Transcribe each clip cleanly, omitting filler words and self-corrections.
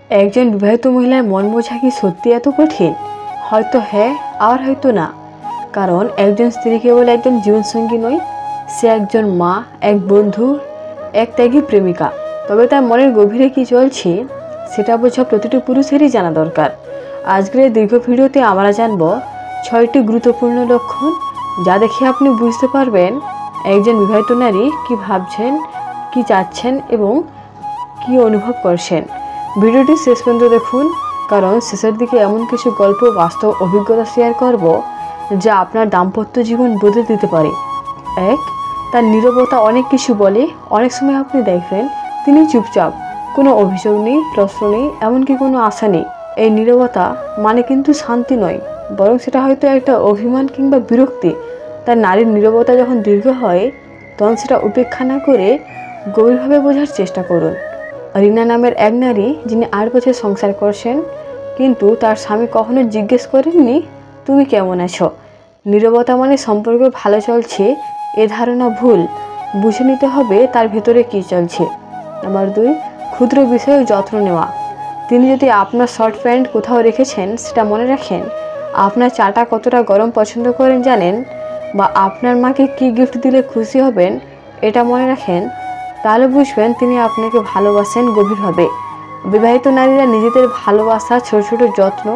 একজন বিবাহিত মহিলার মন বোঝা কি সত্যি এত কঠিন? হয়তো হ্যাঁ, আর হয়তো না। কারণ একজন স্ত্রী কেবল একজন জীবনসঙ্গী নয়, সে একজন মা, এক বন্ধু, এক ত্যাগী প্রেমিকা। তবে তার মনের গভীরে কি চলছে সেটা বোঝা প্রতিটি পুরুষেরই জানা দরকার। আজকের এই দীর্ঘ ভিডিওতে আমরা জানব 6টি গুরুত্বপূর্ণ লক্ষণ, যা দেখে আপনি বুঝতে পারবেন একজন বিবাহিত নারী কি ভাবছেন, কি চাচ্ছেন এবং কি অনুভব করছেন। ভিডিওটি শেষ পর্যন্ত দেখুন, কারণ শেষের দিকে এমন কিছু গল্প, বাস্তব অভিজ্ঞতা শেয়ার করব যা আপনার দাম্পত্য জীবন বদলে দিতে পারে। 1. তার নীরবতা অনেক কিছু বলে। অনেক সময় আপনি দেখবেন তিনি চুপচাপ, কোনো অভিযোগ নেই, প্রশ্ন নেই, এমনকি কোনো আশা নেই। এই নীরবতা মানে কিন্তু শান্তি নয়, বরং সেটা হয়তো একটা অভিমান কিংবা বিরক্তি। তার নারীর নীরবতা যখন দীর্ঘ হয়, তখন সেটা উপেক্ষা না করে গভীরভাবে বোঝার চেষ্টা করুন। রিনা নামের এক নারী, যিনি 8 বছর সংসার করছেন, কিন্তু তার স্বামী কখনো জিজ্ঞেস করেননি তুমি কেমন আছো। নীরবতা মানে সম্পর্ক ভালো চলছে এ ধারণা ভুল। বুঝে নিতে হবে তার ভেতরে কী চলছে। নাম্বার 2, ক্ষুদ্র বিষয়ে যত্ন নেওয়া। তিনি যদি আপনার শর্ট প্যান্ট কোথাও রেখেছেন সেটা মনে রাখেন, আপনার চাটা কতটা গরম পছন্দ করেন জানেন, বা আপনার মাকে কী গিফট দিলে খুশি হবেন এটা মনে রাখেন, তাহলে বুঝবেন তিনি আপনাকে ভালোবাসেন গভীরভাবে। বিবাহিত নারীরা নিজেদের ভালোবাসা ছোট ছোট যত্ন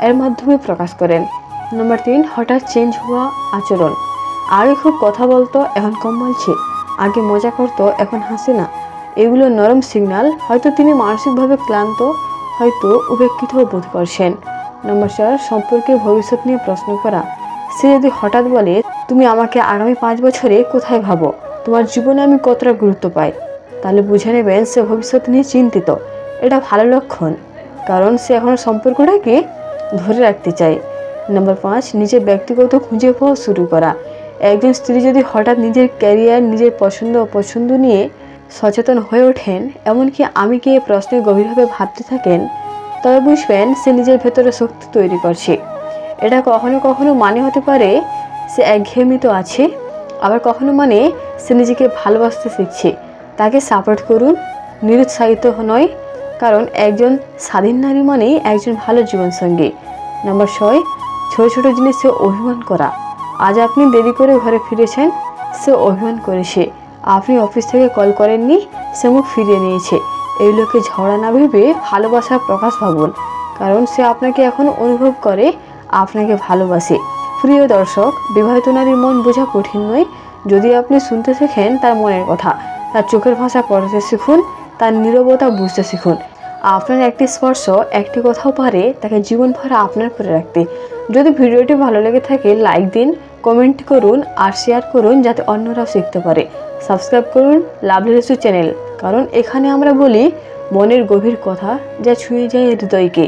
এর মাধ্যমে প্রকাশ করেন। নাম্বার 3, হঠাৎ চেঞ্জ হওয়া আচরণ। আগে খুব কথা বলতো, এখন কম বলছে। আগে মজা করতো, এখন হাসে না। এগুলো নরম সিগন্যাল, হয়তো তিনি মানসিকভাবে ক্লান্ত, হয়তো উপেক্ষিত বোধ করছেন। নাম্বার 4, সম্পর্কে ভবিষ্যৎ নিয়ে প্রশ্ন করা। সে যদি হঠাৎ বলে তুমি আমাকে আগামী 5 বছরে কোথায় ভাবো, তোমার জীবনে আমি কতটা গুরুত্ব পাই, তাহলে বুঝে নেবেন সে ভবিষ্যৎ নিয়ে চিন্তিত। এটা ভালো লক্ষণ, কারণ সে এখন সম্পর্কটাকে ধরে রাখতে চায়। নাম্বার 5, নিজের ব্যক্তিগত খুঁজে পাওয়া শুরু করা। একজন স্ত্রী যদি হঠাৎ নিজের ক্যারিয়ার, নিজের পছন্দ অপছন্দ নিয়ে সচেতন হয়ে ওঠেন, এমনকি আমি কি এই প্রশ্নে গভীরভাবে ভাবতে থাকেন, তবে বুঝবেন সে নিজের ভেতরে শক্তি তৈরি করছে। এটা কখনো কখনো মানে হতে পারে সে একঘেয়েমিত আছে, আবার কখনো মানে সে নিজেকে ভালোবাসতে শিখছে। তাকে সাপোর্ট করুন, নিরুৎসাহিত নয়, কারণ একজন স্বাধীন নারী মানেই একজন ভালো জীবনসঙ্গী। নাম্বার 6, ছোট ছোট জিনিসে অভিমান করা। আজ আপনি দেরি করে ঘরে ফিরেছেন, সে অভিমান করেছে। আপনি অফিস থেকে কল করেননি, সে মুখ ফিরিয়ে নিয়েছে। এই লোকে ঝগড়া না ভেবে ভালোবাসার প্রকাশ ভাবুন, কারণ সে আপনাকে এখন অনুভব করে, আপনাকে ভালোবাসে। প্রিয় দর্শক, বিবাহিত নারীর মন বোঝা কঠিন নয়। যদি আপনি শুনতে শেখেন তার মনের কথা, তার চোখের ভাষা পড়তে শিখুন, তার নীরবতা বুঝতে শিখুন। আপনার একটি স্পর্শ, একটি কথাও পারে তাকে জীবনভর আপনার করে রাখতে। যদি ভিডিওটি ভালো লেগে থাকে লাইক দিন, কমেন্ট করুন আর শেয়ার করুন, যাতে অন্যরাও শিখতে পারে। সাবস্ক্রাইব করুন লাভলি রেসু চ্যানেল, কারণ এখানে আমরা বলি মনের গভীর কথা, যা ছুঁয়ে যায় হৃদয়কে।